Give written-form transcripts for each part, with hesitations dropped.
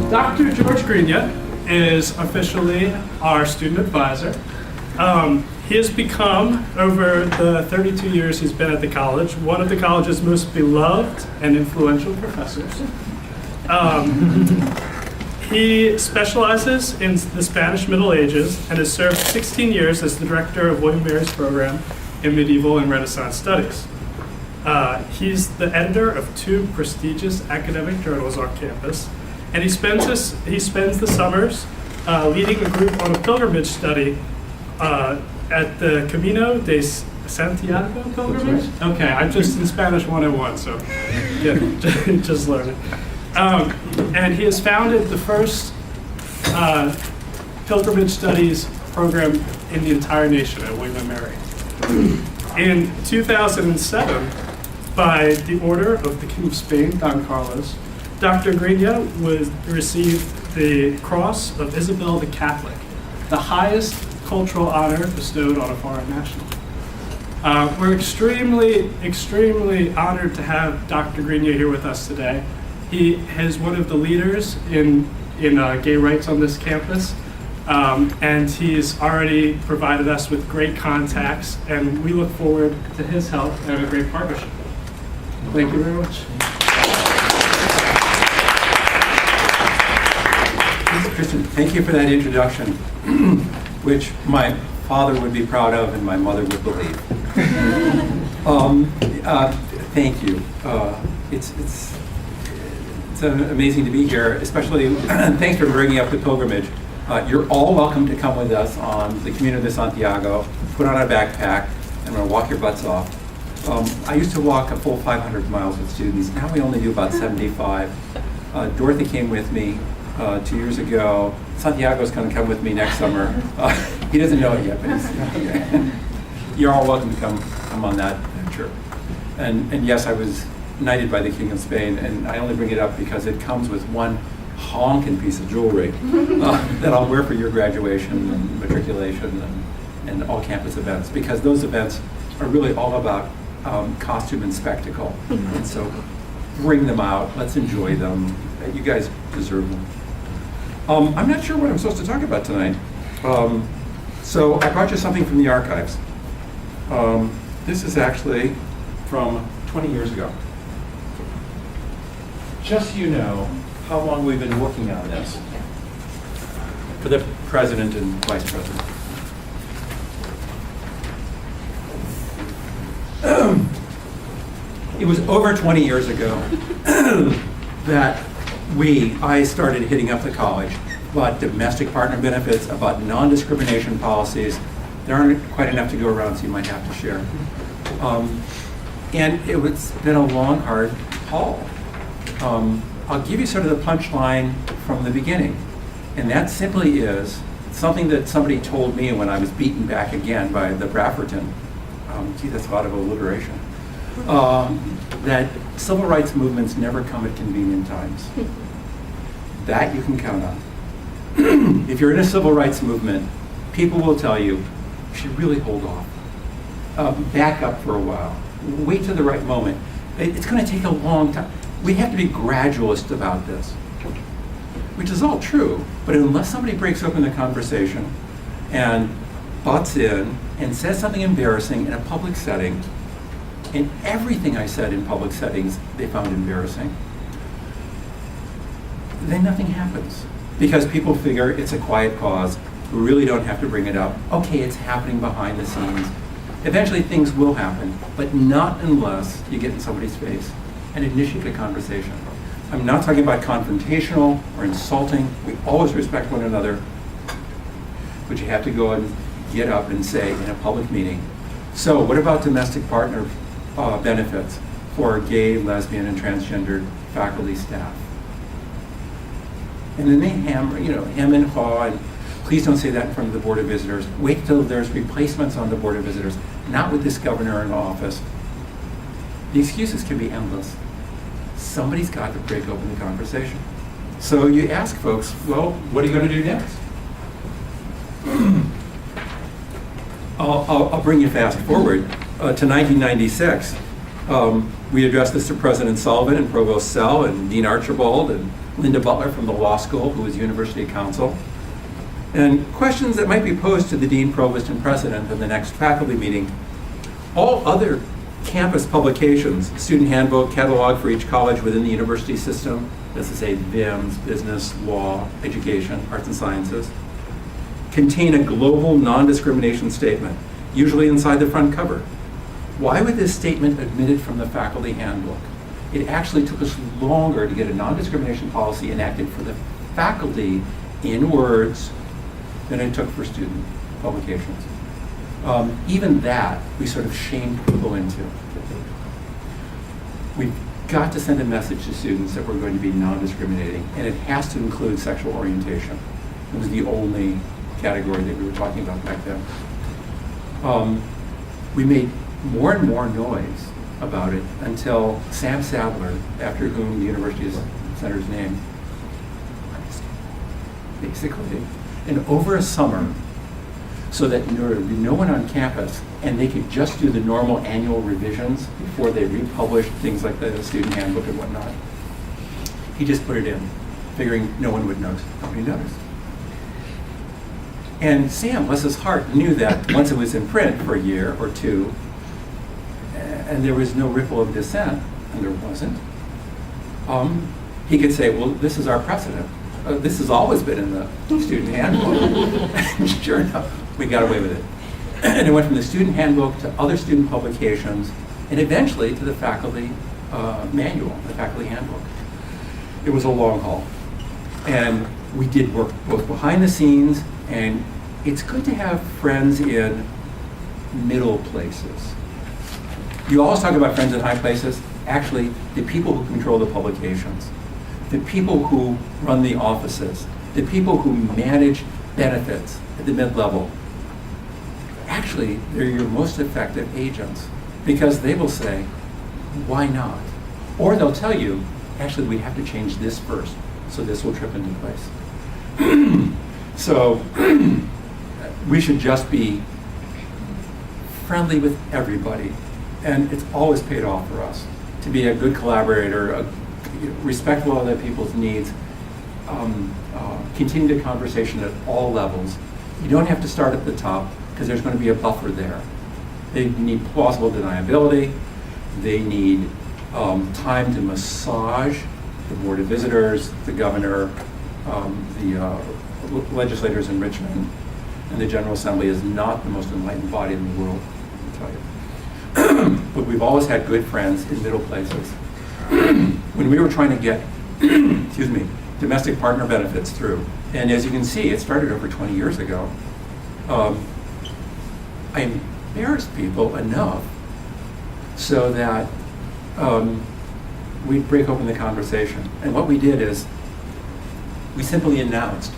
Dr. George Greenia is officially our student advisor. He has become, over the 32 years he's been at the college, one of the college's most beloved and influential professors. He specializes in the Spanish Middle Ages and has served 16 years as the director of William Mary's program in Medieval and Renaissance Studies. He's the editor of 2 prestigious academic journals on campus, and he spends the summers leading a group on a pilgrimage study at the Camino de Santiago pilgrimage? Right. Okay, I'm just in Spanish 101, so yeah, just learn it. And he has founded the first pilgrimage studies program in the entire nation at William & Mary. In 2007, by the order of the King of Spain, Don Carlos, Dr. Greenia received the Cross of Isabel the Catholic, the highest cultural honor bestowed on a foreign national. We're extremely, extremely honored to have Dr. Greenia here with us today. He is one of the leaders in gay rights on this campus, and he's already provided us with great contacts, and we look forward to his help and a great partnership. Thank you very much. Kristen, thank you for that introduction, which my father would be proud of and my mother would believe. Thank you. It's amazing to be here, especially thanks for bringing up the pilgrimage. You're all welcome to come with us on the Camino de Santiago, put on a backpack, and we're gonna walk your butts off. I used to walk a full 500 miles with students. Now we only do about 75. Dorothy came with me 2 years ago. Santiago's going to come with me next summer. He doesn't know it yet, but he's, you're all welcome to come on that adventure. And yes, I was knighted by the King of Spain, and I only bring it up because it comes with one honking piece of jewelry that I'll wear for your graduation and matriculation and all campus events, because those events are really all about costume and spectacle. And so bring them out, let's enjoy them. You guys deserve them. I'm not sure what I'm supposed to talk about tonight. So I brought you something from the archives. This is actually from 20 years ago. Just so you know how long we've been working on this for the president and vice president. It was over 20 years ago that I started hitting up the college about domestic partner benefits, about non-discrimination policies. There aren't quite enough to go around, so you might have to share. And it's been a long, hard haul. I'll give you sort of the punchline from the beginning. And that simply is something that somebody told me when I was beaten back again by the Brafferton. Gee, that's a lot of alliteration. That civil rights movements never come at convenient times. That you can count on. If you're in a civil rights movement, people will tell you, you should really hold off. Back up for a while. Wait till the right moment. It's going to take a long time. We have to be gradualist about this, which is all true, but unless somebody breaks open the conversation and butts in and says something embarrassing in a public setting, and everything I said in public settings they found embarrassing, then nothing happens. Because people figure it's a quiet cause, we really don't have to bring it up. Okay, it's happening behind the scenes. Eventually things will happen, but not unless you get in somebody's face and initiate a conversation. I'm not talking about confrontational or insulting. We always respect one another, but you have to go and get up and say in a public meeting, so what about domestic partner benefits for gay, lesbian, and transgendered faculty staff? And then they hem and haw, and please don't say that in front of the Board of Visitors. Wait till there's replacements on the Board of Visitors, not with this governor in office. The excuses can be endless. Somebody's got to break open the conversation. So you ask folks, well, what are you going to do next? I'll bring you fast forward to 1996. We addressed this to President Sullivan and Provost Sell and Dean Archibald and Linda Butler from the law school, who was university counsel. And questions that might be posed to the dean, provost, and president in the next faculty meeting. All other campus publications, student handbook, catalog for each college within the university system, this is a VIMS, business, law, education, arts and sciences, contain a global non-discrimination statement, usually inside the front cover. Why would this statement omitted from the faculty handbook? It actually took us longer to get a non-discrimination policy enacted for the faculty in words than it took for student publications. Even that, we sort of shamed people into. We've got to send a message to students that we're going to be non-discriminating, and it has to include sexual orientation. It was the only category that we were talking about back then. We made more and more noise about it until Sam Sadler, after whom the university is senator's name, basically, and over a summer, so that there would be no one on campus and they could just do the normal annual revisions before they republished things like the student handbook and whatnot. He just put it in, figuring no one would notice. Nobody noticed. And Sam, bless his heart, knew that once it was in print for a year or two, and there was no ripple of dissent, and there wasn't, he could say, well, this is our precedent. This has always been in the student handbook. And sure enough, we got away with it. And it went from the student handbook to other student publications, and eventually to the faculty manual, the faculty handbook. It was a long haul. And we did work both behind the scenes, and it's good to have friends in middle places. You always talk about friends in high places. Actually, the people who control the publications, the people who run the offices, the people who manage benefits at the mid-level, actually, they're your most effective agents, because they will say, why not? Or they'll tell you, actually, we have to change this first, so this will trip into place. So we should just be friendly with everybody, and it's always paid off for us to be a good collaborator, respectful of other people's needs, continue the conversation at all levels. You don't have to start at the top, because there's going to be a buffer there. They need plausible deniability. They need time to massage the Board of Visitors, the governor, the legislators in Richmond, and the General Assembly is not the most enlightened body in the world, I tell you. But we've always had good friends in middle places. When we were trying to get, excuse me, domestic partner benefits through, and as you can see, it started over 20 years ago, I embarrassed people enough so that we'd break open the conversation. And what we did is we simply announced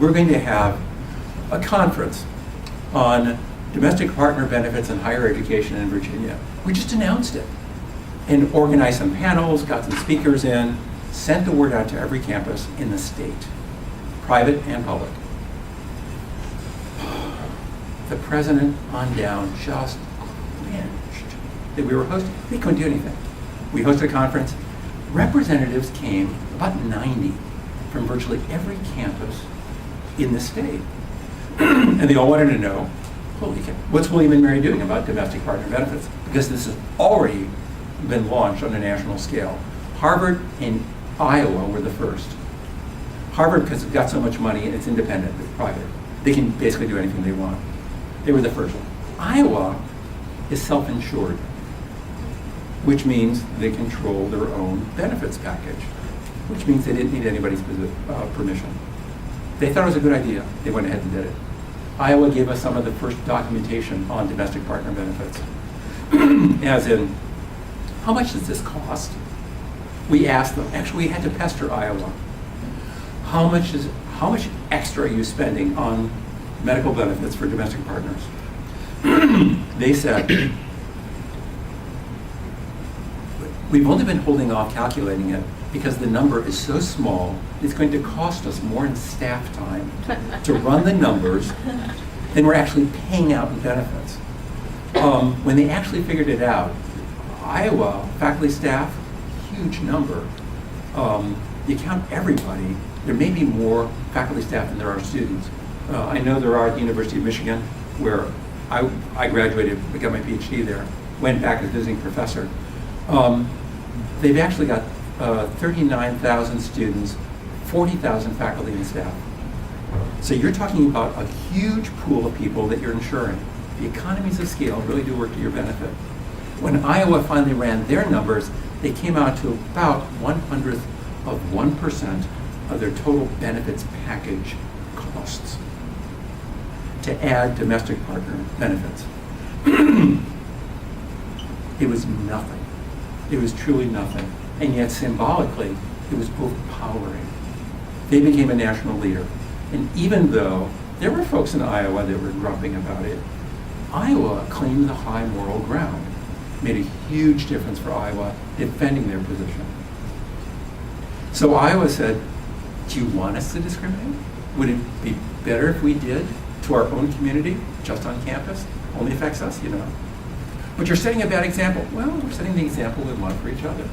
we're going to have a conference on domestic partner benefits in higher education in Virginia. We just announced it and organized some panels, got some speakers in, sent the word out to every campus in the state, private and public. The president on down just cringed that we were hosting. They couldn't do anything. We hosted a conference. Representatives came, about 90, from virtually every campus in the state. And they all wanted to know, holy cow, what's William & Mary doing about domestic partner benefits? Because this has already been launched on a national scale. Harvard and Iowa were the first. Harvard, because it's got so much money and it's independent, it's private, they can basically do anything they want. They were the first one. Iowa is self-insured, which means they control their own benefits package, which means they didn't need anybody's permission. They thought it was a good idea. They went ahead and did it. Iowa gave us some of the first documentation on domestic partner benefits. As in, how much does this cost? We asked them, actually we had to pester Iowa. How much extra are you spending on medical benefits for domestic partners? They said, we've only been holding off calculating it because the number is so small, it's going to cost us more in staff time to run the numbers than we're actually paying out in benefits. When they actually figured it out, Iowa, faculty, staff, huge number. You count everybody, there may be more faculty, staff than there are students. I know there are at the University of Michigan, where I graduated, I got my PhD there, went back as visiting professor. They've actually got 39,000 students, 40,000 faculty and staff. So you're talking about a huge pool of people that you're insuring. The economies of scale really do work to your benefit. When Iowa finally ran their numbers, they came out to about 1/100th of 1% of their total benefits package costs to add domestic partner benefits. It was nothing. It was truly nothing. And yet symbolically, it was overpowering. They became a national leader. And even though there were folks in Iowa that were grumping about it, Iowa claimed the high moral ground, made a huge difference for Iowa defending their position. So Iowa said, do you want us to discriminate? Would it be better if we did to our own community, just on campus? Only affects us, you know. But you're setting a bad example. Well, we're setting the example we want for each other.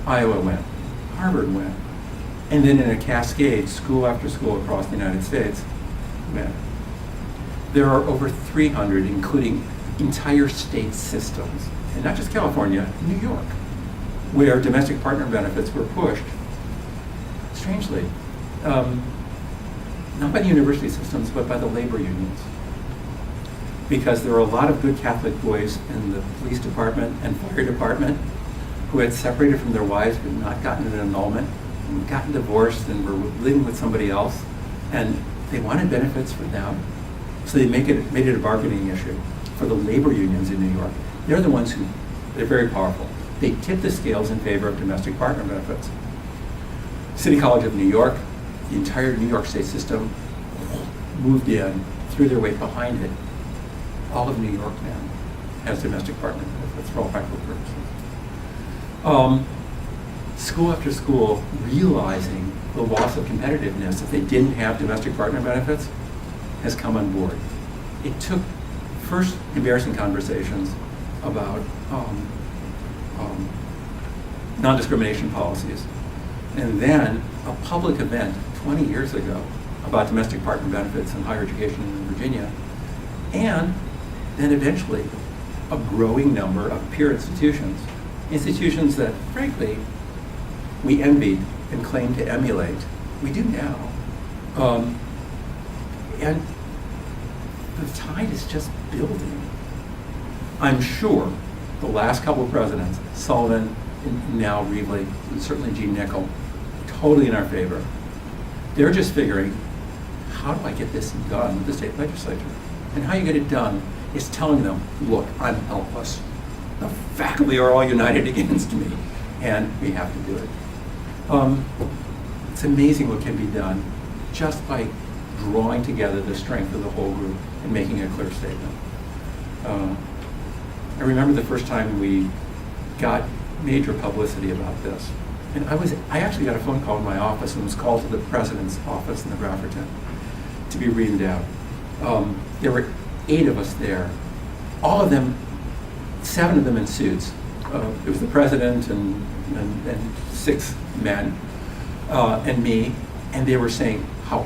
Iowa went, Harvard went, and then in a cascade, school after school across the United States went. There are over 300, including entire state systems, and not just California, New York, where domestic partner benefits were pushed, strangely, not by the university systems, but by the labor unions. Because there were a lot of good Catholic boys in the police department and fire department who had separated from their wives but not gotten an annulment, and gotten divorced and were living with somebody else, and they wanted benefits for them. So they made it a bargaining issue for the labor unions in New York. They're the ones they're very powerful. They tip the scales in favor of domestic partner benefits. City College of New York, the entire New York state system moved in, threw their weight behind it. All of New York now has domestic partner benefits for all practical purposes. School after school, realizing the loss of competitiveness if they didn't have domestic partner benefits, has come on board. It took first embarrassing conversations about non-discrimination policies, and then a public event 20 years ago about domestic partner benefits in higher education in Virginia, and then eventually a growing number of peer institutions that, frankly, we envied and claimed to emulate. We do now. And the tide is just building. I'm sure the last couple of presidents, Sullivan and now Reevely, and certainly Gene Nickel, totally in our favor. They're just figuring, how do I get this done with the state legislature? And how you get it done is telling them, look, I'm helpless. The faculty are all united against me, and we have to do it. It's amazing what can be done just by drawing together the strength of the whole group and making a clear statement. I remember the first time we got major publicity about this. And I actually got a phone call in my office and was called to the president's office in the Grafferton to be reamed out. There were 8 of us there, all of them, 7 of them in suits. It was the president and 6 men and me, and they were saying how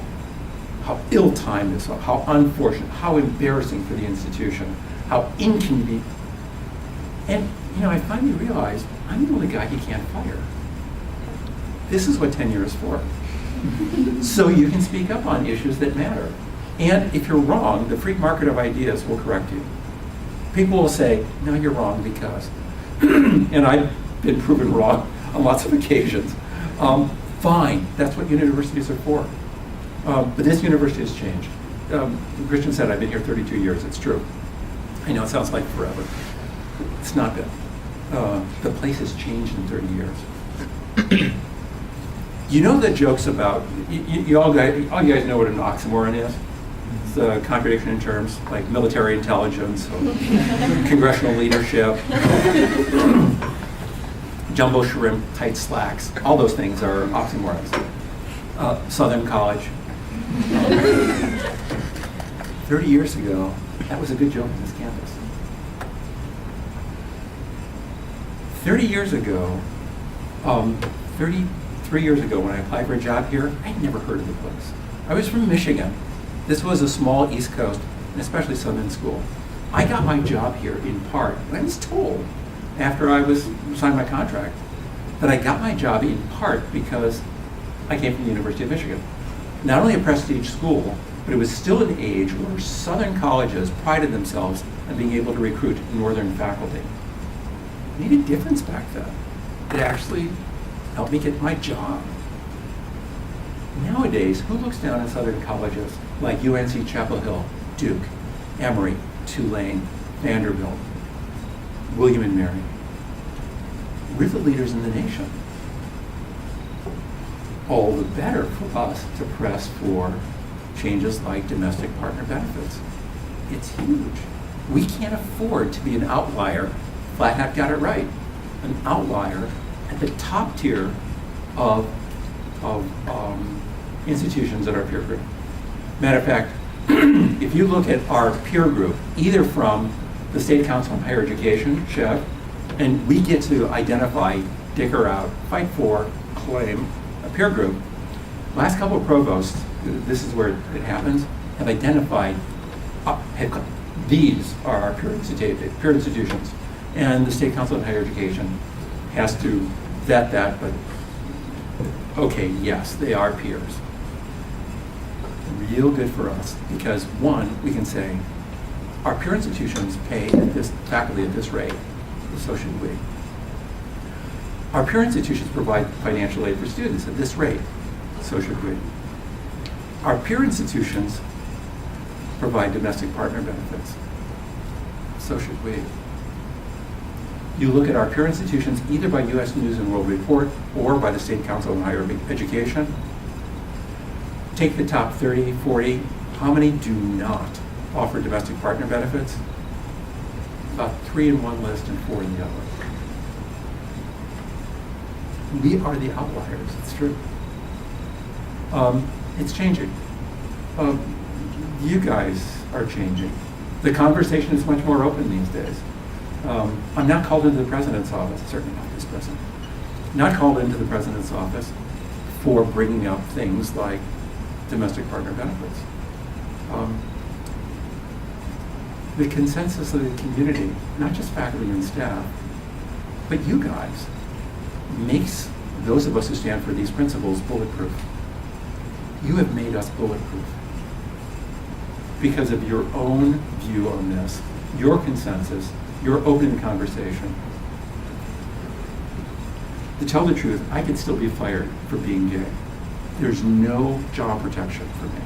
ill-timed this was, how unfortunate, how embarrassing for the institution, how inconvenient. And I finally realized I'm the only guy he can't fire. This is what tenure is for. So you can speak up on issues that matter. And if you're wrong, the free market of ideas will correct you. People will say, no, you're wrong because. And I've been proven wrong on lots of occasions. Fine, that's what universities are for. But this university has changed. Christian said, I've been here 32 years. It's true. I know it sounds like forever. It's not been. The place has changed in 30 years. You know the jokes about, you all you guys know what an oxymoron is? It's a contradiction in terms, like military intelligence, or congressional leadership, jumbo shrimp, tight slacks. All those things are oxymorons. Southern College. 30 years ago, that was a good joke on this campus. 30 years ago, 33 years ago when I applied for a job here, I'd never heard of the place. I was from Michigan. This was a small East Coast, and especially Southern school. I got my job here in part, and I was told after I signed my contract that I got my job in part because I came from the University of Michigan. Not only a prestige school, but it was still an age where Southern colleges prided themselves on being able to recruit Northern faculty. It made a difference back then. It actually helped me get my job. Nowadays, who looks down at Southern colleges like UNC Chapel Hill, Duke, Emory, Tulane, Vanderbilt, William and Mary? We're the leaders in the nation. All the better for us to press for changes like domestic partner benefits. It's huge. We can't afford to be an outlier. Flat Hat got it right. An outlier at the top tier of institutions in our peer group. Matter of fact, if you look at our peer group, either from the State Council on Higher Education, SCHEV, and we get to identify, dig her out, fight for, claim a peer group. Last couple of provosts, this is where it happens, have identified, these are our peer institutions. And the State Council on Higher Education has to vet that, but okay, yes, they are peers. Real good for us, because one, we can say, our peer institutions pay this faculty at this rate, so should we. Our peer institutions provide financial aid for students at this rate, so should we. Our peer institutions provide domestic partner benefits, so should we. You look at our peer institutions either by U.S. News and World Report or by the State Council on Higher Education. Take the top 30, 40, how many do not offer domestic partner benefits? About 3 in one list and 4 in the other. We are the outliers, it's true. It's changing. You guys are changing. The conversation is much more open these days. I'm not called into the president's office, certainly not this president, not called into the president's office for bringing up things like domestic partner benefits. The consensus of the community, not just faculty and staff, but you guys, makes those of us who stand for these principles bulletproof. You have made us bulletproof because of your own view on this, your consensus, your open conversation. To tell the truth, I could still be fired for being gay. There's no job protection for me.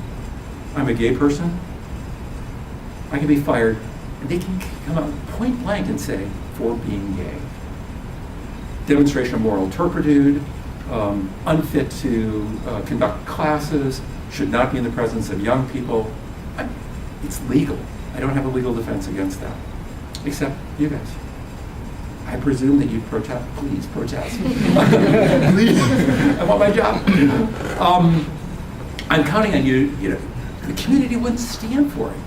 I'm a gay person. I can be fired, and they can come out point blank and say, for being gay. Demonstration of moral turpitude, unfit to conduct classes, should not be in the presence of young people. It's legal. I don't have a legal defense against that, except you guys. I presume that you'd protest. Please protest. Please. I want my job. I'm counting on you. You know, the community wouldn't stand for it.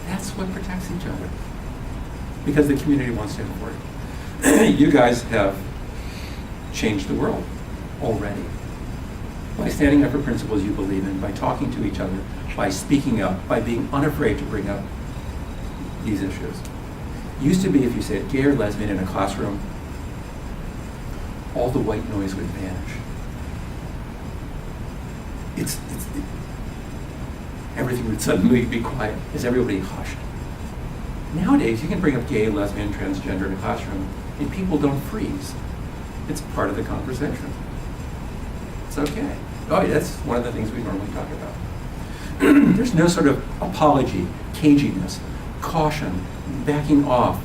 That's what protects each other, because the community won't stand for it. You guys have changed the world already by standing up for principles you believe in, by talking to each other, by speaking up, by being unafraid to bring up these issues. Used to be, if you said gay or lesbian in a classroom, all the white noise would vanish. Everything would suddenly be quiet as everybody hushed. Nowadays, you can bring up gay, lesbian, transgender in a classroom, and people don't freeze. It's part of the conversation. It's okay. Oh, yeah, that's one of the things we normally talk about. There's no sort of apology, caginess, caution, backing off,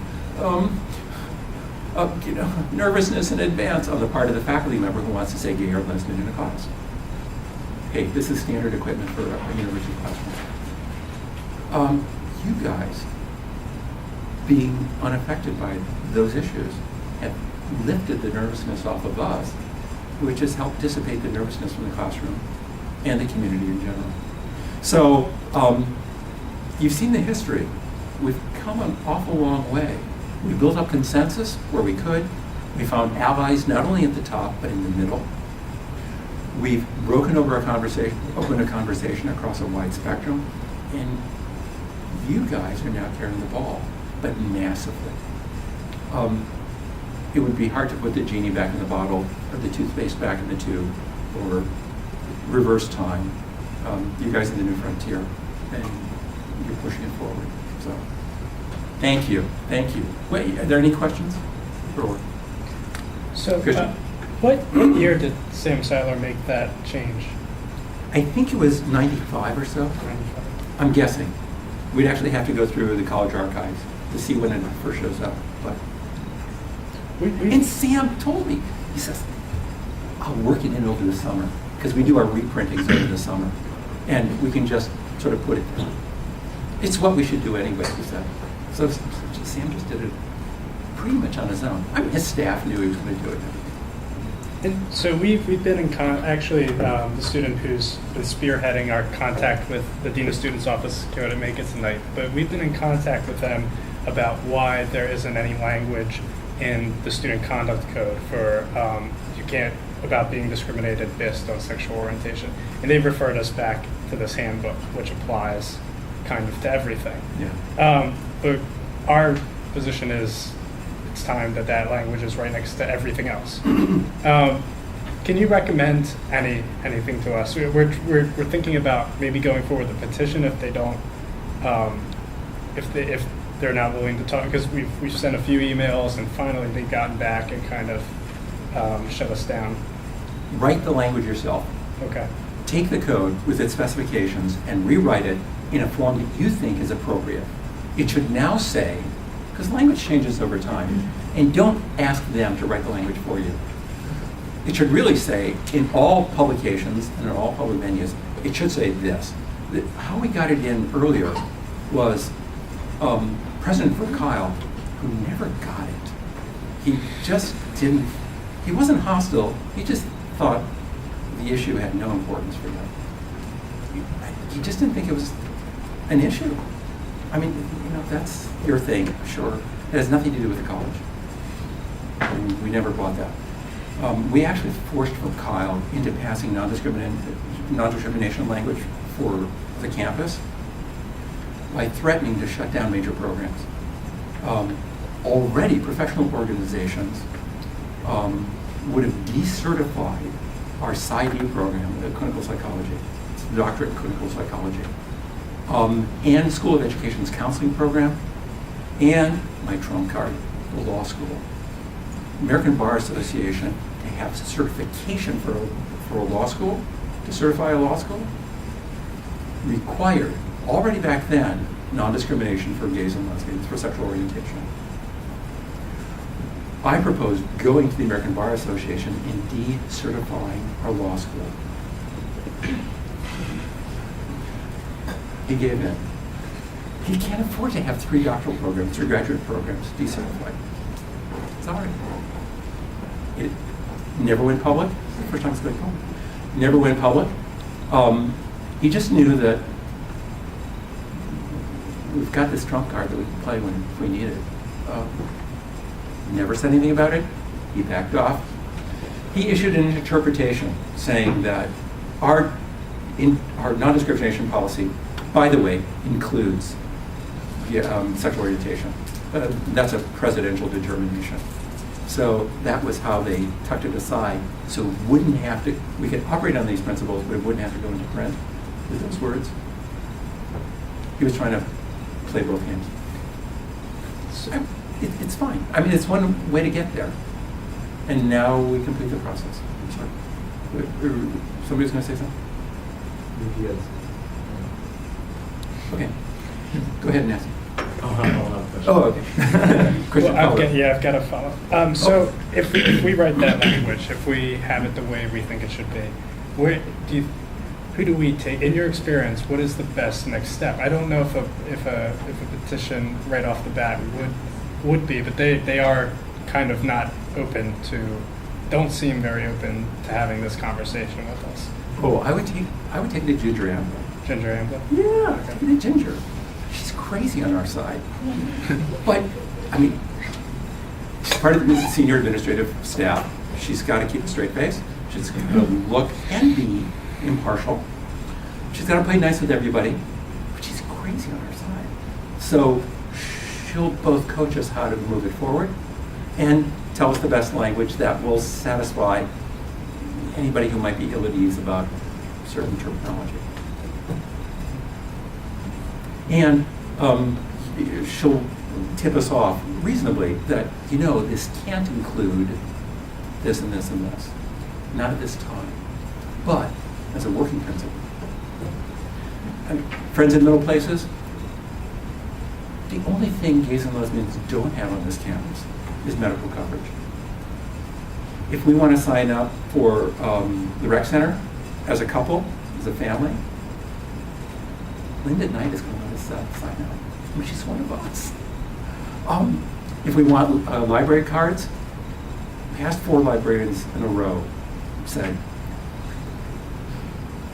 nervousness in advance on the part of the faculty member who wants to say gay or lesbian in a class. Hey, this is standard equipment for a university classroom. You guys, being unaffected by those issues, have lifted the nervousness off of us, which has helped dissipate the nervousness from the classroom and the community in general. So, you've seen the history. We've come an awful long way We built up consensus where we could. We found allies not only at the top, but in the middle. We've broken over open a conversation across a wide spectrum, and you guys are now carrying the ball, but massively. It would be hard to put the genie back in the bottle, or the toothpaste back in the tube, or reverse time. You guys are the new frontier, and you're pushing it forward. So, thank you. Wait, are there any questions? So, Christian? what year did Sam Seiler make that change? I think it was 95 or so. I'm guessing. We'd actually have to go through the college archives to see when it first shows up. But and Sam told me, he says, I'll work it in over the summer, because we do our reprintings over the summer, and we can just sort of put it down. It's what we should do anyway, he said. So Sam just did it pretty much on his own. I mean, his staff knew he was going to do it. And so we've been in the student who's been spearheading our contact with the Dean of Students Office came out to make it tonight, but we've been in contact with them about why there isn't any language in the Student Conduct Code for about being discriminated based on sexual orientation. And they've referred us back to this handbook, which applies kind of to everything. Yeah. But our position is it's time that language is right next to everything else. Can you recommend anything to us? We're thinking about maybe going forward with a petition if they don't, if they're not willing to talk, because we've sent a few emails and finally they've gotten back and kind of shut us down. Write the language yourself. Okay. Take the code with its specifications and rewrite it in a form that you think is appropriate. It should now say, because language changes over time, and don't ask them to write the language for you. It should really say, in all publications and in all public venues, it should say this. How we got it in earlier was President Kyle, who never got it. He just didn't, he wasn't hostile, he just thought the issue had no importance for them. He just didn't think it was an issue. I mean, that's your thing, sure. It has nothing to do with the college. And we never bought that. We actually forced Kyle into passing non-discrimination language for the campus by threatening to shut down major programs. Already, professional organizations would have decertified our PsyD program, the clinical psychology, it's a doctorate in clinical psychology, and School of Education's counseling program, and my trump card, the law school. American Bar Association, to have certification for a law school, to certify a law school, required, already back then, non-discrimination for gays and lesbians, for sexual orientation. I proposed going to the American Bar Association and decertifying our law school. He gave in. He can't afford to have 3 doctoral programs, 3 graduate programs decertified. Sorry. It never went public. The first time it's going public. Never went public. He just knew that we've got this trump card that we can play when we need it. Never said anything about it. He backed off. He issued an interpretation saying that our non-discrimination policy, by the way, includes sexual orientation. That's a presidential determination. So that was how they tucked it aside. So it wouldn't have to, we could operate on these principles, but it wouldn't have to go into print with those words. He was trying to play both games. So, it's fine. I mean, it's one way to get there. And now we complete the process. I'm sorry. Somebody's going to say something? Yes. Okay. Go ahead and ask. Oh, okay. Christian, I've got to follow. So if we write that language, if we have it the way we think it should be, who do we take? In your experience, what is the best next step? I don't know if a petition right off the bat would be, but they are kind of not open to, don't seem very open to having this conversation with us. Oh, I would take the Ginger Amber. Ginger Amber? Yeah, take the Ginger. She's crazy on our side. But, I mean, part of the senior administrative staff. She's got to keep a straight face. She's got to look and be impartial. She's got to play nice with everybody, but she's crazy on her side. So she'll both coach us how to move it forward and tell us the best language that will satisfy anybody who might be ill at ease about certain terminology. And she'll tip us off reasonably that, this can't include this and this and this. Not at this time, but as a working principle. And friends in middle places, the only thing gays and lesbians don't have on this campus is medical coverage. If we want to sign up for the rec center as a couple, as a family, Linda Knight is going to let us sign up. I mean, she's one of us. If we want library cards, past 4 librarians in a row said,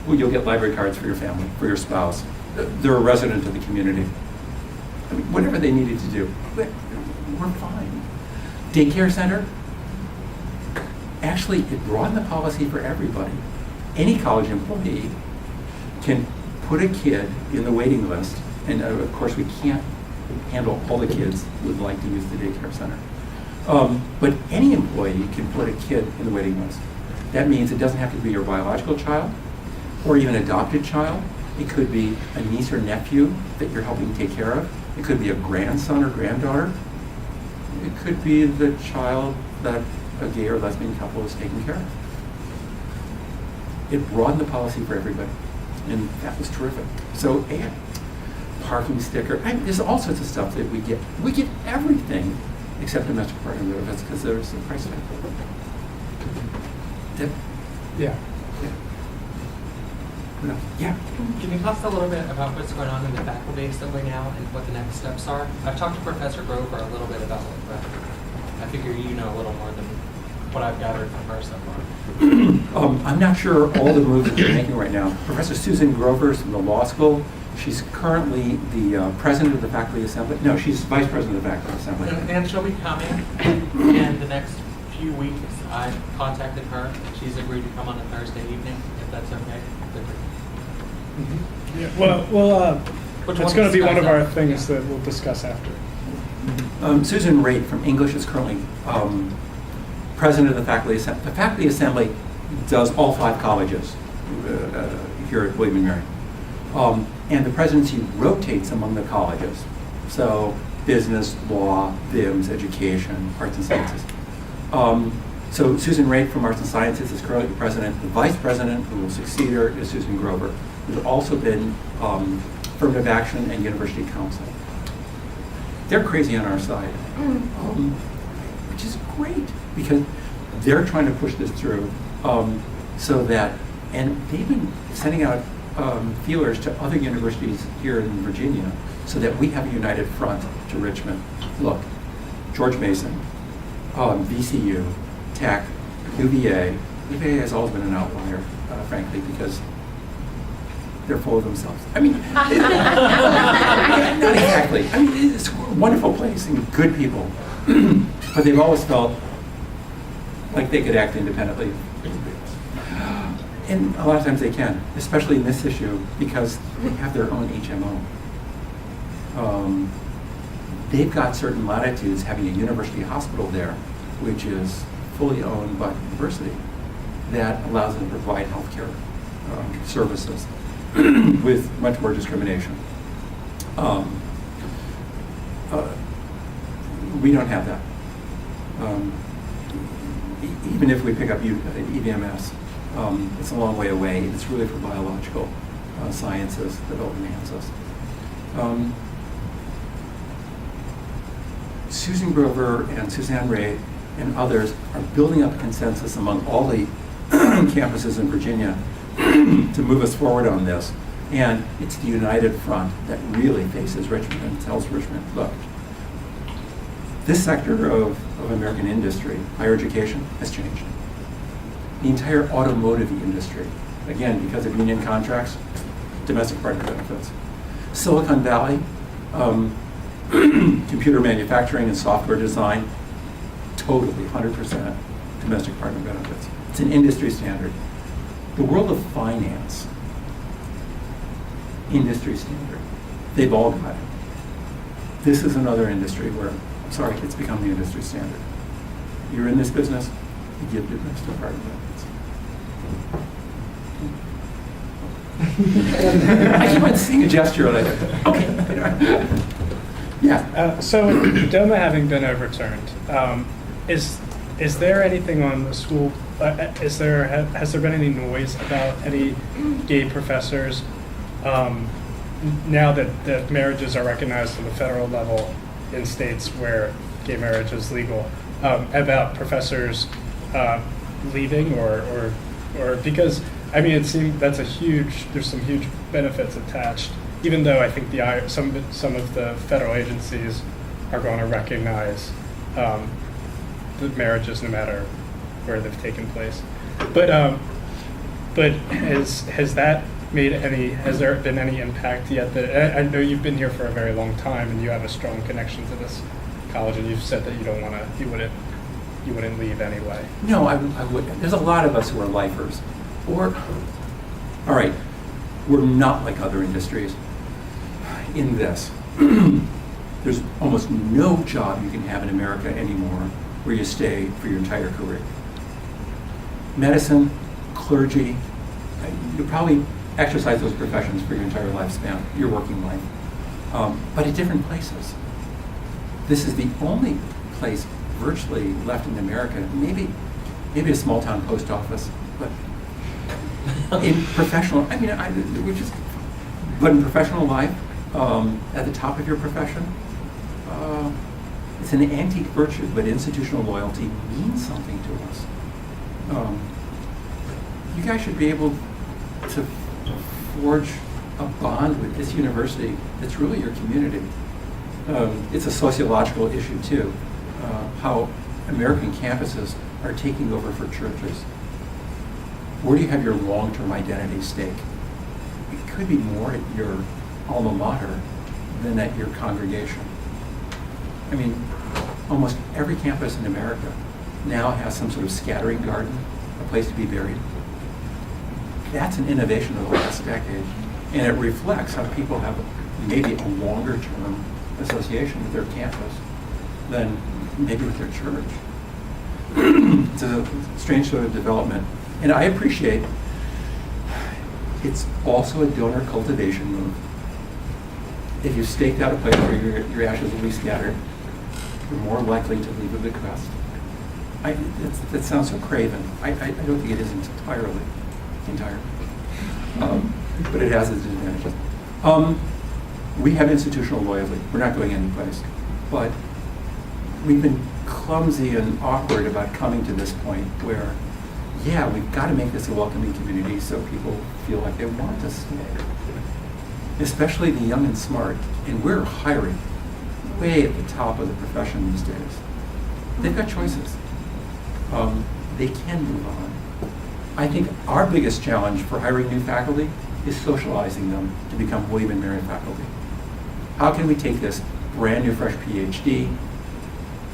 well, you'll get library cards for your family, for your spouse. They're a resident of the community. I mean, whatever they needed to do, we're fine. Daycare center, actually, it broadened the policy for everybody. Any college employee can put a kid in the waiting list, and of course, we can't handle all the kids who would like to use the daycare center. But any employee can put a kid in the waiting list. That means it doesn't have to be your biological child or even adopted child. It could be a niece or nephew that you're helping take care of. It could be a grandson or granddaughter. It could be the child that a gay or lesbian couple is taking care of. It broadened the policy for everybody, and that was terrific. So, and parking sticker, there's all sorts of stuff that we get. We get everything except domestic parking benefits because there's a price tag. Deb? Yeah. Yeah. Can you talk a little bit about what's going on in the faculty assembly now and what the next steps are? I've talked to Professor Grover a little bit about it, but I figure you know a little more than what I've gathered from her so far. I'm not sure all the moves that they're making right now. Professor Susan Grover is from the law school. She's currently the president of the faculty assembly. No, she's vice president of the faculty assembly. And she'll be coming in the next few weeks. I've contacted her. She's agreed to come on a Thursday evening, if that's okay. Yeah. Well, Which it's one going to be one of discuss our that? things that we'll discuss after. Susan Raitt from English is currently president of the faculty assembly. The faculty assembly does all 5 colleges here at William & Mary. And the presidency rotates among the colleges. So business, law, BIMS, education, arts and sciences. So Susan Raitt from Arts and Sciences is currently the president. The vice president who will succeed her is Susan Grover, who's also been affirmative action and university council. They're crazy on our side, which is great because they're trying to push this through so that, and they've been sending out feelers to other universities here in Virginia so that we have a united front to Richmond. Look, George Mason, VCU, Tech, UVA. UVA has always been an outlier, frankly, because they're full of themselves. I mean, not exactly. I mean, it's a wonderful place and good people, but they've always felt like they could act independently. And a lot of times they can, especially in this issue, because they have their own HMO. They've got certain latitudes having a university hospital there, which is fully owned by the university, that allows them to provide healthcare services with much more discrimination. We don't have that. Even if we pick up EVMS, it's a long way away. It's really for biological sciences that will enhance us. Susan Grover and Suzanne Raitt and others are building up a consensus among all the campuses in Virginia to move us forward on this. And it's the united front that really faces Richmond and tells Richmond, look, this sector of American industry, higher education, has changed. The entire automotive industry, again, because of union contracts, domestic partner benefits. Silicon Valley, computer manufacturing and software design, totally 100% domestic partner benefits. It's an industry standard. The world of finance, industry standard. They've all got it. This is another industry where, I'm sorry, it's become the industry standard. You're in this business, you give domestic partner benefits. I keep on seeing a gesture like, okay. Yeah. So with DOMA having been overturned, is there anything on the school, has there been any noise about any gay professors now that marriages are recognized on the federal level in states where gay marriage is legal, about professors leaving or because, I mean, it seems that's there's some huge benefits attached, even though I think some of the federal agencies are going to recognize the marriages no matter where they've taken place. But has there been any impact yet? That I know you've been here for a very long time and you have a strong connection to this college, and you've said that you wouldn't leave anyway. No, I wouldn't. There's a lot of us who are lifers. All right, we're not like other industries in this. There's almost no job you can have in America anymore where you stay for your entire career. Medicine, clergy, you probably exercise those professions for your entire lifespan, your working life, but at different places. This is the only place virtually left in America, maybe a small town post office, but in professional, but in professional life, at the top of your profession, it's an antique virtue, but institutional loyalty means something to us. You guys should be able to forge a bond with this university that's really your community. It's a sociological issue too, how American campuses are taking over for churches. Where do you have your long-term identity stake? It could be more at your alma mater than at your congregation. I mean, almost every campus in America now has some sort of scattering garden, a place to be buried. That's an innovation of the last decade, and it reflects how people have maybe a longer-term association with their campus than maybe with their church. It's a strange sort of development, and I appreciate it's also a donor cultivation move. If you staked out a place where your ashes will be scattered, you're more likely to leave a bequest. That sounds so craven. I don't think it is entirely. But it has its advantages. We have institutional loyalty. We're not going anyplace. But we've been clumsy and awkward about coming to this point where, yeah, we've got to make this a welcoming community so people feel like they want to stay. Especially the young and smart. And we're hiring way at the top of the profession these days. They've got choices. They can move on. I think our biggest challenge for hiring new faculty is socializing them to become William and Mary faculty. How can we take this brand new fresh PhD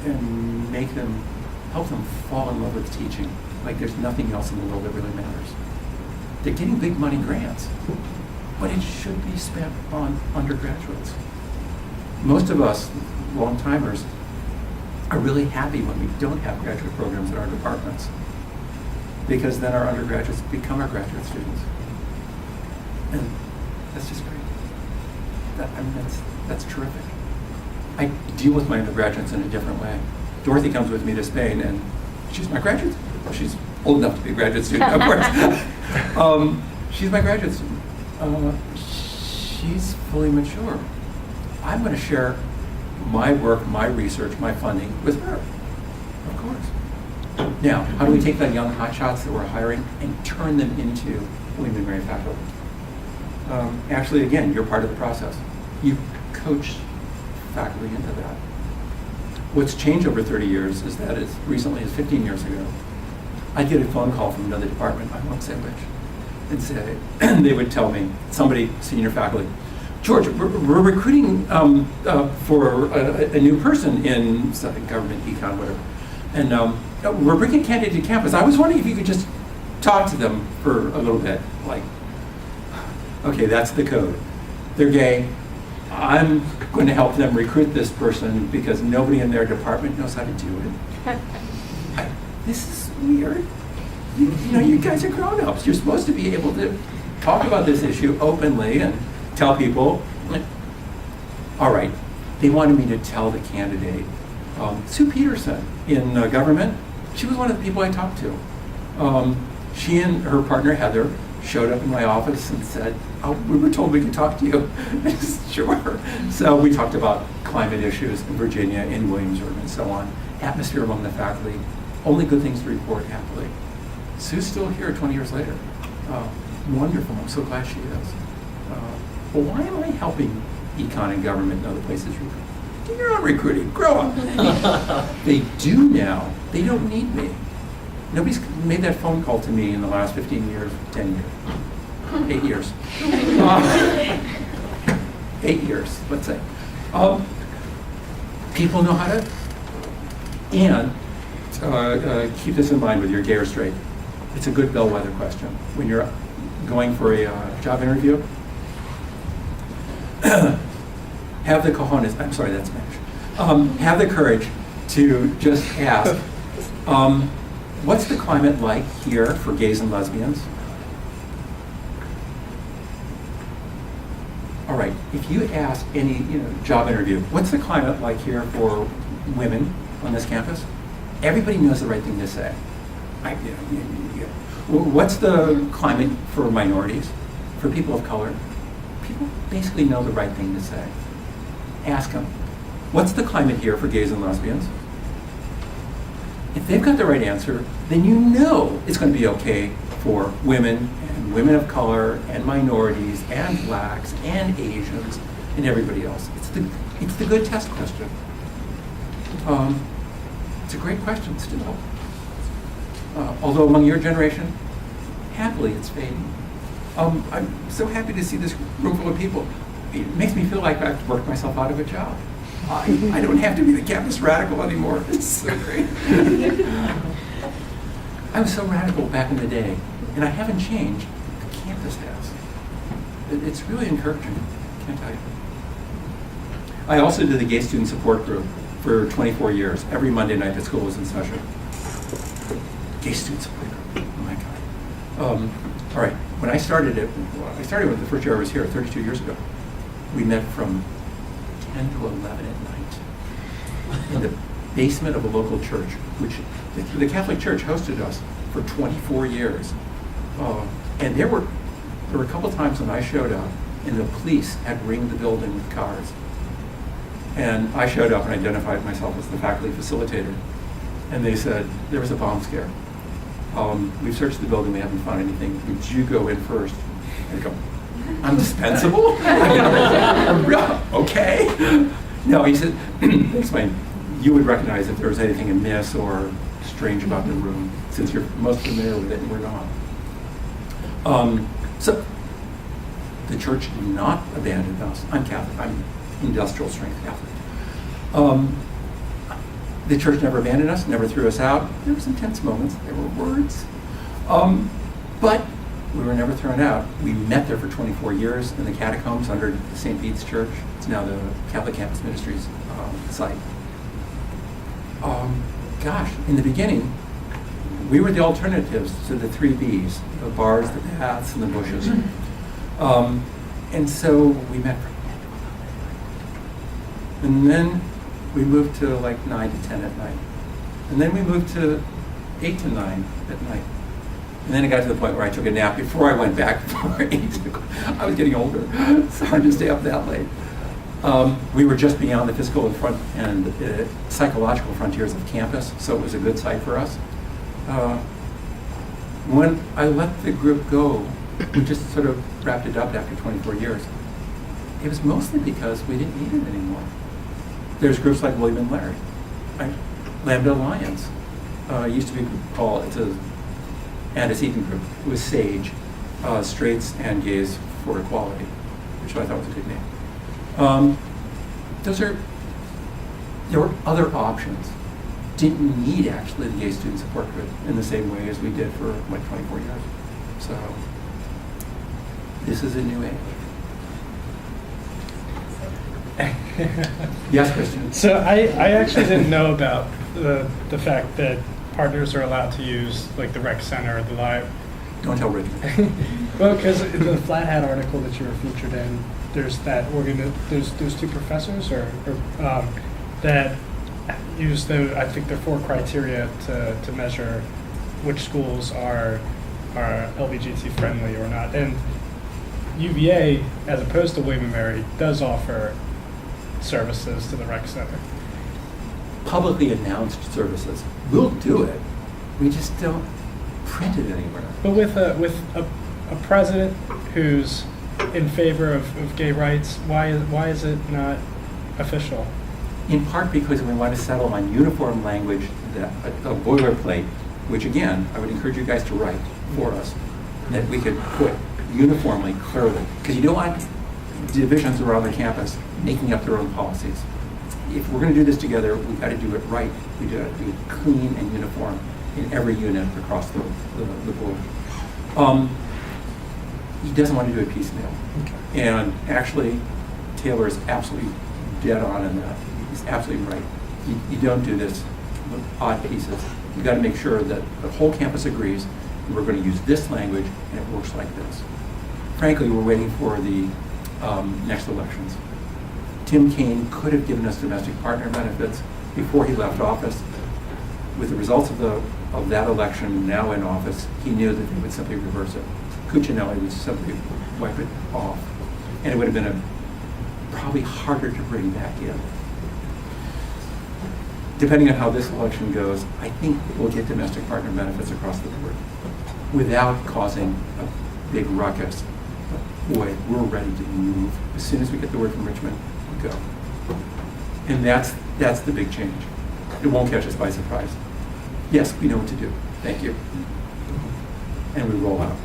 and help them fall in love with teaching like there's nothing else in the world that really matters? They're getting big money grants, but it should be spent on undergraduates. Most of us, long-timers, are really happy when we don't have graduate programs in our departments, because then our undergraduates become our graduate students. And that's just great. That's terrific. I deal with my undergraduates in a different way. Dorothy comes with me to Spain, and she's my graduate student. Well, she's old enough to be a graduate student, of course. She's my graduate student. She's fully mature. I'm going to share my work, my research, my funding with her, of course. Now, how do we take the young hotshots that we're hiring and turn them into William and Mary faculty? Actually, again, you're part of the process. You coach faculty into that. What's changed over 30 years is that as recently as 15 years ago, I'd get a phone call from another department, I won't say which, and say, they would tell me, somebody, senior faculty, George, we're recruiting for a new person in government, econ, whatever. And we're bringing candidates to campus. I was wondering if you could just talk to them for a little bit. Like, okay, that's the code. They're gay. I'm going to help them recruit this person because nobody in their department knows how to do it. This is weird. You know, you guys are grown-ups. You're supposed to be able to talk about this issue openly and tell people. All right, they wanted me to tell the candidate. Sue Peterson in government, she was one of the people I talked to. She and her partner Heather showed up in my office and said, "Oh, we were told we could talk to you." Sure. So we talked about climate issues in Virginia, in Williamsburg, and so on. Atmosphere among the faculty. Only good things to report, happily. Sue's still here 20 years later. Wonderful. I'm so glad she is. Well, why am I helping econ and government and other places recruit? Do your own recruiting. Grow up. They do now. They don't need me. Nobody's made that phone call to me in the last 15 years, 10 years, 8 years. 8 years, let's say. People know how to, and keep this in mind with your gay or straight. It's a good bellwether question. When you're going for a job interview, have the cojones, I'm sorry, that's Spanish. Have the courage to just ask, what's the climate like here for gays and lesbians? All right, if you ask any job interview, what's the climate like here for women on this campus? Everybody knows the right thing to say. What's the climate for minorities, for people of color? People basically know the right thing to say. Ask them, what's the climate here for gays and lesbians? If they've got the right answer, then you know it's going to be okay for women and women of color and minorities and blacks and Asians and everybody else. It's the good test question. It's a great question still. Although among your generation, happily it's fading. I'm so happy to see this room full of people. It makes me feel like I've worked myself out of a job. I don't have to be the campus radical anymore. It's so great. I was so radical back in the day, and I haven't changed. The campus has. It's really encouraging, can't tell you. I also did the Gay Student Support Group for 24 years. Every Monday night that school was in session. Gay Student Support Group, oh my God. All right, when I started it, when the first year I was here, 32 years ago. We met from 10 to 11 at night in the basement of a local church, which the Catholic Church hosted us for 24 years. And there were a couple times when I showed up and the police had ringed the building with cars. And I showed up and identified myself as the faculty facilitator. And they said, there was a bomb scare. We've searched the building, we haven't found anything. Would you go in first? And I go, I'm dispensable? Okay. No, he said, explain, you would recognize if there was anything amiss or strange about the room, since you're most familiar with it and we're not. So the church did not abandon us. I'm Catholic, I'm industrial strength Catholic. The church never abandoned us, never threw us out. There were some tense moments, there were words. But we were never thrown out. We met there for 24 years in the catacombs under the St. Bede's Church. It's now the Catholic Campus Ministries site. Gosh, in the beginning, we were the alternatives to the 3 Bs, the bars, the baths, and the bushes. And so we met from 10 to 11. And then we moved to like 9 to 10 at night. And then we moved to 8 to 9 at night. And then it got to the point where I took a nap before I went back for 8 to, I was getting older. It's hard to stay up that late. We were just beyond the physical and psychological frontiers of campus, so it was a good site for us. When I let the group go, we just sort of wrapped it up after 24 years. It was mostly because we didn't need it anymore. There's groups like William and Larry, right? Lambda Alliance used to be called, it's an antecedent group. It was SAGE, Straights and Gays for Equality, which I thought was a good name. There were other options. didn't need actually the gay student support group in the same way as we did for like 24 years. So this is a new age. Yes, Christian. So I actually didn't know about the fact that partners are allowed to use like the rec center or the live. Don't tell Richmond. Well, because the Flat Hat article that you were featured in, there's that there's two professors that use I think there are 4 criteria to measure which schools are LGBT friendly or not. And UVA, as opposed to William & Mary, does offer services to the rec center. Publicly announced services. We'll do it. We just don't print it anywhere. But with a president who's in favor of gay rights, why is it not official? In part because we want to settle on uniform language, that a boilerplate, which again, I would encourage you guys to write for us, that we could put uniformly, clearly. Because you don't want divisions around the campus making up their own policies. If we're going to do this together, we've got to do it right. We got to do it clean and uniform in every unit across the board. He doesn't want to do it piecemeal. Okay. And actually, Taylor is absolutely dead on in that. He's absolutely right. You don't do this with odd pieces. You've got to make sure that the whole campus agrees that we're going to use this language and it works like this. Frankly, we're waiting for the next elections. Tim Kaine could have given us domestic partner benefits before he left office. With the results of that election now in office, he knew that they would simply reverse it. Cuccinelli would simply wipe it off. And it would have been probably harder to bring back in. Depending on how this election goes, I think we'll get domestic partner benefits across the board without causing a big ruckus. But boy, we're ready to move. As soon as we get the word from Richmond, we go. And that's the big change. It won't catch us by surprise. Yes, we know what to do. Thank you. And we roll out.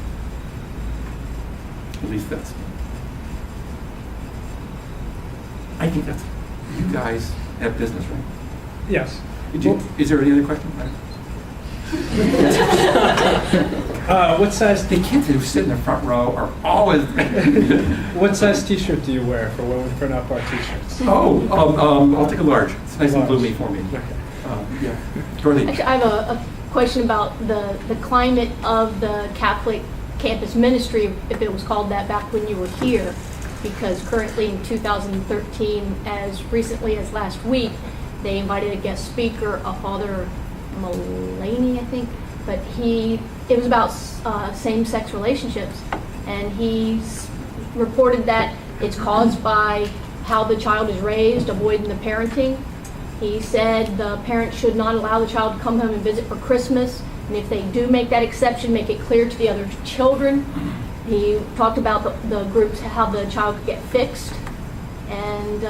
At least that's. I think that's. You guys have business, right? Yes. Is there any other question? What size? The kids who sit in the front row are always. What size T-shirt do you wear for when we print up our T-shirts? I'll take a large. It's nice and bloomy for me. Yeah. Dorothy. Actually, I have a question about the climate of the Catholic campus ministry, if it was called that back when you were here, because currently in 2013, as recently as last week, they invited a guest speaker, a Father Mulaney, I think, but it was about same-sex relationships, and he reported that it's caused by how the child is raised, avoiding the parenting. He said the parents should not allow the child to come home and visit for Christmas, and if they do make that exception, make it clear to the other children. He talked about the groups, how the child could get fixed, and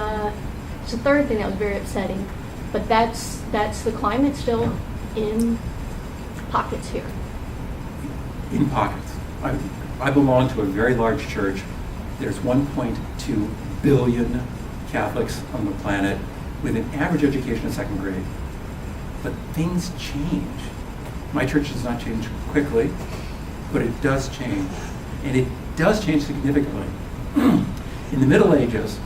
it's the third thing that was very upsetting. But that's the climate still in pockets here. In pockets. I belong to a very large church. There's 1.2 billion Catholics on the planet with an average education of 2nd grade. But things change. My church does not change quickly, but it does change. And it does change significantly. In the Middle Ages,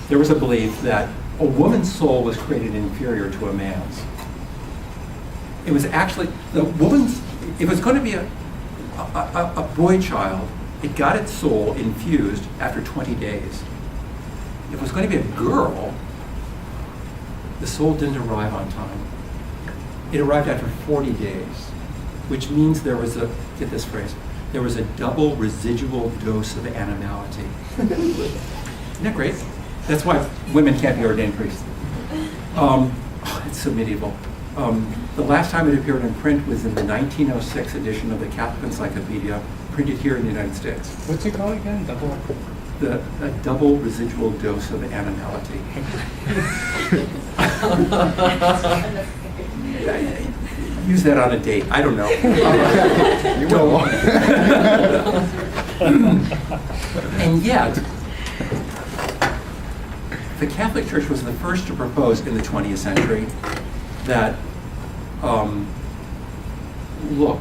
there was a belief that a woman's soul was created inferior to a man's. It was actually it was going to be a boy child. It got its soul infused after 20 days. If it was going to be a girl, the soul didn't arrive on time. It arrived after 40 days, which means there was get this phrase, there was a double residual dose of animality. Isn't that great? That's why women can't be ordained priests. It's so medieval. The last time it appeared in print was in the 1906 edition of the Catholic Encyclopedia, printed here in the United States. What's it called again? A double residual dose of animality. Use that on a date. I don't know. You will. And yet, the Catholic Church was the first to propose in the 20th century that, look,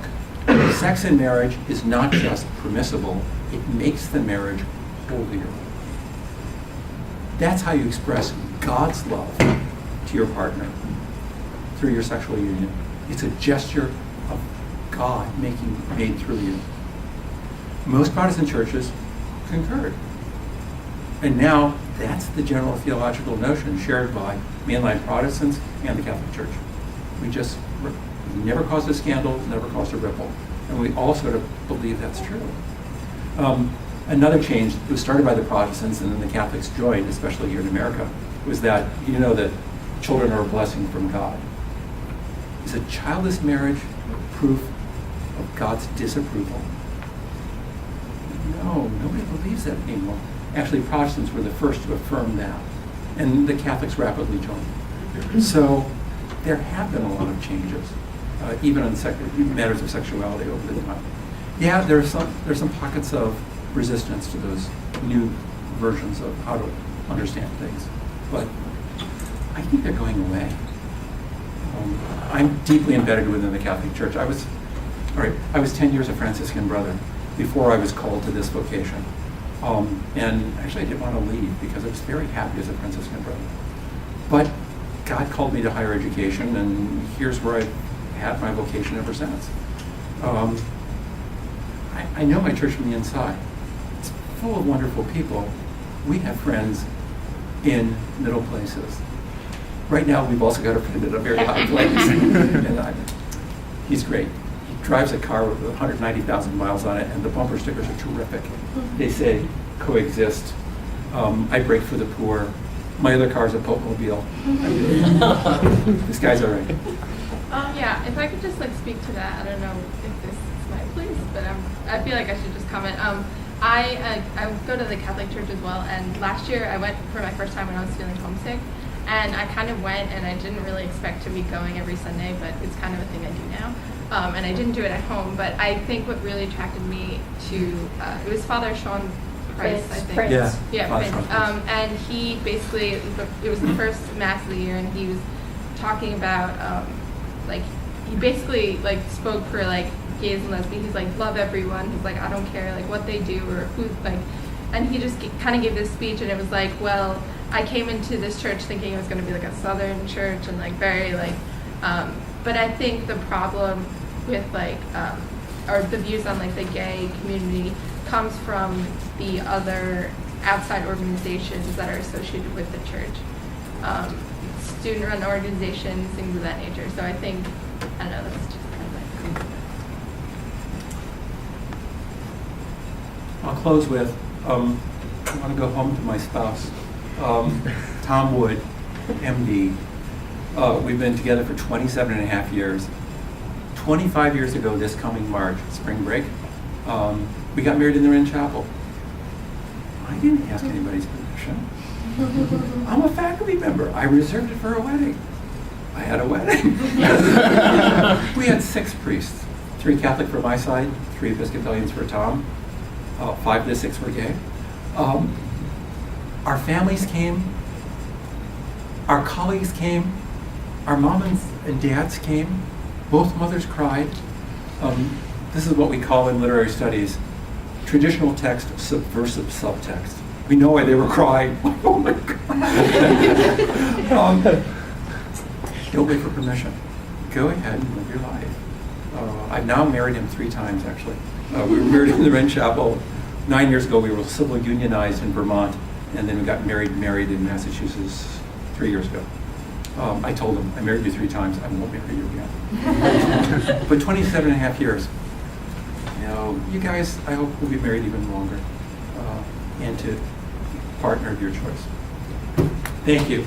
sex in marriage is not just permissible, it makes the marriage holier. That's how you express God's love to your partner, through your sexual union. It's a gesture of God made through you. Most Protestant churches concurred. And now that's the general theological notion shared by mainline Protestants and the Catholic Church. We never caused a scandal, never caused a ripple. And we all sort of believe that's true. Another change that was started by the Protestants and then the Catholics joined, especially here in America, was that that children are a blessing from God. Is a childless marriage proof of God's disapproval? No, nobody believes that anymore. Actually, Protestants were the first to affirm that, and the Catholics rapidly joined. So there have been a lot of changes, even on matters of sexuality over the time. Yeah, there's some pockets of resistance to those new versions of how to understand things, but I think they're going away. I'm deeply embedded within the Catholic Church. I was 10 years a Franciscan brother before I was called to this vocation. And actually I didn't want to leave because I was very happy as a Franciscan brother. But God called me to higher education, and here's where I've had my vocation ever since. I know my church from the inside. It's full of wonderful people. We have friends in middle places. Right now, we've also got a friend at a very high place. And he's great. He drives a car with 190,000 miles on it, and the bumper stickers are terrific. They say, coexist. I break for the poor. My other car is a Popemobile. This guy's all right. Yeah, if I could just speak to that. I don't know if this is my place, but I feel like I should just comment. I go to the Catholic Church as well, and last year I went for my first time when I was feeling homesick. And I kind of went, and I didn't really expect to be going every Sunday, but it's kind of a thing I do now. And I didn't do it at home, but I think what really attracted me to, it was Father Sean Price, I think. Prince. Yeah, Prince. Father Sean Price. And he basically, it was the first Mass of the year, and he was talking about, he basically, spoke for, gays and lesbians. He's like, love everyone. He's like, I don't care, what they do or who, and he just kind of gave this speech, and it was like, well, I came into this church thinking it was going to be a Southern church and very but I think the problem with or the views on the gay community comes from the other outside organizations that are associated with the church, student-run organizations, things of that nature. So I think, I don't know, that's just kind of I'll close with, I want to go home to my spouse. Tom Wood, MD. We've been together for 27 and a half years. 25 years ago this coming March, spring break, we got married in the Wren Chapel. I didn't ask anybody's permission. I'm a faculty member. I reserved it for a wedding. I had a wedding. We had 6 priests, 3 Catholic for my side, 3 Episcopalians for Tom. 5 of the 6 were gay. Our families came, our colleagues came, our moms and dads came, both mothers cried. This is what we call in literary studies, traditional text, subversive subtext. We know why they were crying. Oh my God. Don't wait for permission. Go ahead and live your life. I've now married him 3 times, actually. We were married in the Wren Chapel. 9 years ago, we were civil unionized in Vermont. And then we got married in Massachusetts 3 years ago. I told him, I married you 3 times, I won't marry you again. But 27 and a half years. You guys, I hope we'll be married even longer. And to partner of your choice. Thank you.